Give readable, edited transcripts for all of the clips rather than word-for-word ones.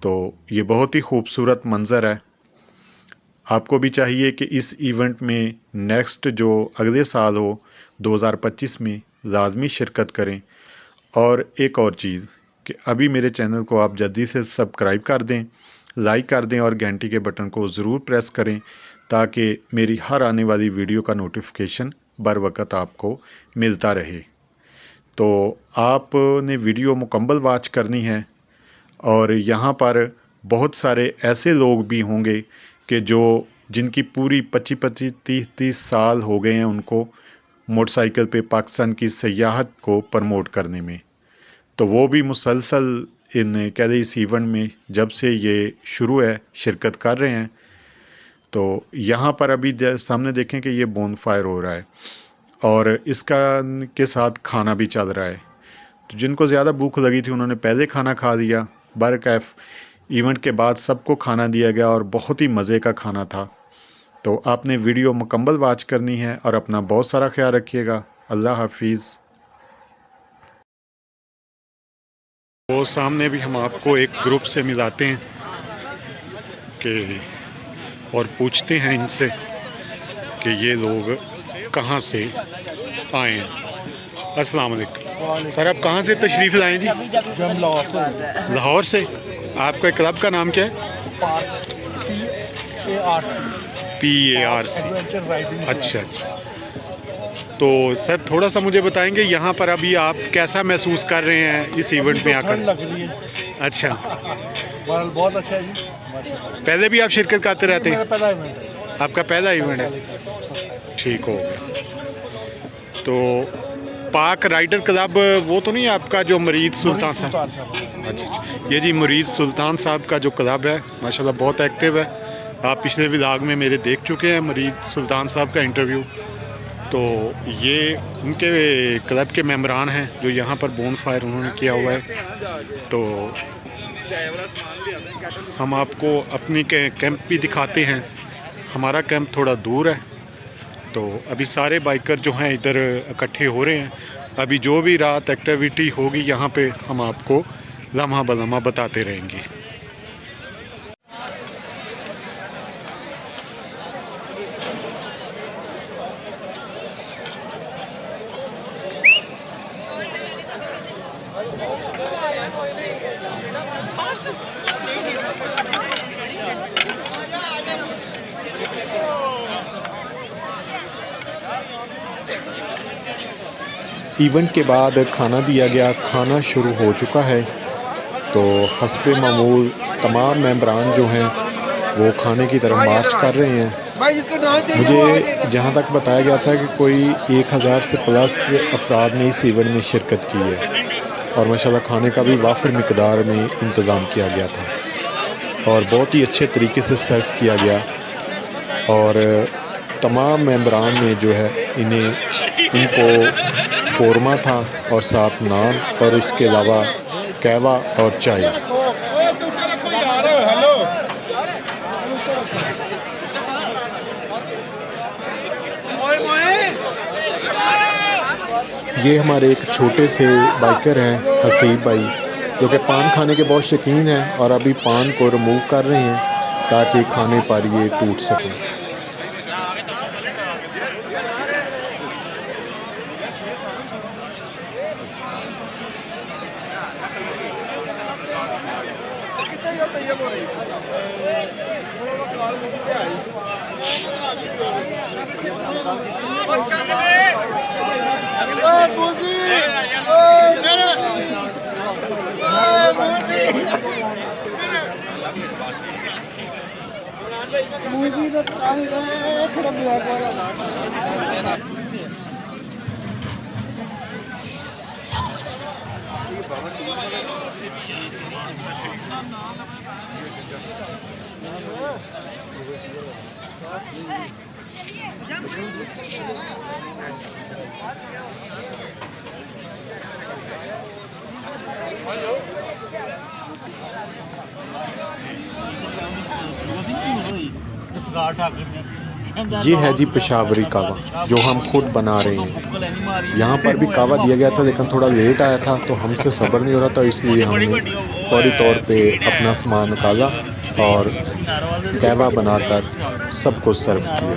तो ये बहुत ही खूबसूरत मंज़र है। आपको भी चाहिए कि इस इवेंट में नेक्स्ट जो अगले साल हो 2025 में लाजमी शिरकत करें। और एक और चीज़ कि अभी मेरे चैनल को आप जल्दी से सब्सक्राइब कर दें, लाइक कर दें और घंटी के बटन को ज़रूर प्रेस करें ताकि मेरी हर आने वाली वीडियो का नोटिफिकेशन बर वक़्त आपको मिलता रहे। तो आपने वीडियो मुकम्मल वॉच करनी है और यहाँ पर बहुत सारे ऐसे लोग भी होंगे कि जिनकी पूरी 25-25 30-30 साल हो गए हैं उनको मोटरसाइकिल पे पाकिस्तान की सयाहत को प्रमोट करने में। तो वो भी मुसलसल इन कह दें इस इवेंट में जब से ये शुरू है शिरकत कर रहे हैं। तो यहाँ पर अभी सामने देखें कि ये बोनफायर हो रहा है और इसका के साथ खाना भी चल रहा है। तो जिनको ज़्यादा भूख लगी थी उन्होंने पहले खाना खा लिया। बरकैफ इवेंट के बाद सबको खाना दिया गया और बहुत ही मज़े का खाना था। तो आपने वीडियो मुकम्मल वॉच करनी है और अपना बहुत सारा ख्याल रखिएगा। अल्लाह हाफिज़। तो सामने भी हम आपको एक ग्रुप से मिलाते हैं कि और पूछते हैं इनसे कि ये लोग कहाँ से आए हैं। अस्सलाम वालेकुम सर, आप कहाँ से तशरीफ़ लाए जी? लाहौर से। आपका क्लब का नाम क्या है? PARC। अच्छा अच्छा। तो सर थोड़ा सा मुझे बताएंगे यहाँ पर अभी आप कैसा महसूस कर रहे हैं इस इवेंट में आकर? लग रही है। अच्छा, बहुत अच्छा है जी, माशाल्लाह। पहले भी आप शिरकत करते रहते हैं? मेरा पहला इवेंट है। आपका पहला इवेंट है? ठीक हो गया। तो पाक राइडर क्लब वो तो नहीं आपका जो मुरीद सुल्तान साहब? अच्छा अच्छा, ये जी मुरीद सुल्तान साहब का जो क्लब है माशाल्लाह बहुत एक्टिव है। आप पिछले व्लॉग में मेरे देख चुके हैं मुरीद सुल्तान साहब का इंटरव्यू। तो ये उनके क्लब के मेंबरान हैं जो यहाँ पर बोन फायर उन्होंने किया हुआ है। तो हम आपको अपनी कैंप भी दिखाते हैं। हमारा कैंप थोड़ा दूर है। तो अभी सारे बाइकर जो हैं इधर इकट्ठे हो रहे हैं। अभी जो भी रात एक्टिविटी होगी यहाँ पे हम आपको लम्हा बलम्हा बताते रहेंगे। इवेंट के बाद खाना दिया गया, खाना शुरू हो चुका है। तो हस्बे मामूल तमाम मेंबरान जो हैं वो खाने की तरफ मार्च कर रहे हैं। मुझे जहां तक बताया गया था कि कोई 1000 से प्लस अफराद ने इस इवेंट में शिरकत की है और माशाल्लाह खाने का भी वाफिर मिकदार में इंतज़ाम किया गया था और बहुत ही अच्छे तरीके से सर्व किया गया। और तमाम मेंबरान ने जो है इनको कौरमा था और साथ नान और उसके अलावा कहवा और चाय। ये हमारे एक छोटे से बाइकर हैं हसीब भाई, जो कि पान खाने के बहुत शौकीन हैं और अभी पान को रिमूव कर रहे हैं ताकि खाने पर ये टूट सकें। इफ्तार ठाकर ये है जी पेशावरी कावा जो हम खुद बना रहे हैं। यहाँ पर भी कावा दिया गया था लेकिन थोड़ा लेट आया था तो हमसे सब्र नहीं हो रहा था, इसलिए हमने फौरी तौर पे अपना सामान निकाला और कहवा बनाकर सबको सर्व किया।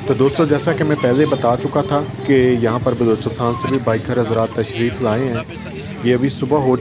तो दोस्तों, जैसा कि मैं पहले बता चुका था कि यहाँ पर बलूचिस्तान से भी बाइकर हज़रात तशरीफ़ लाए हैं। ये अभी सुबह हो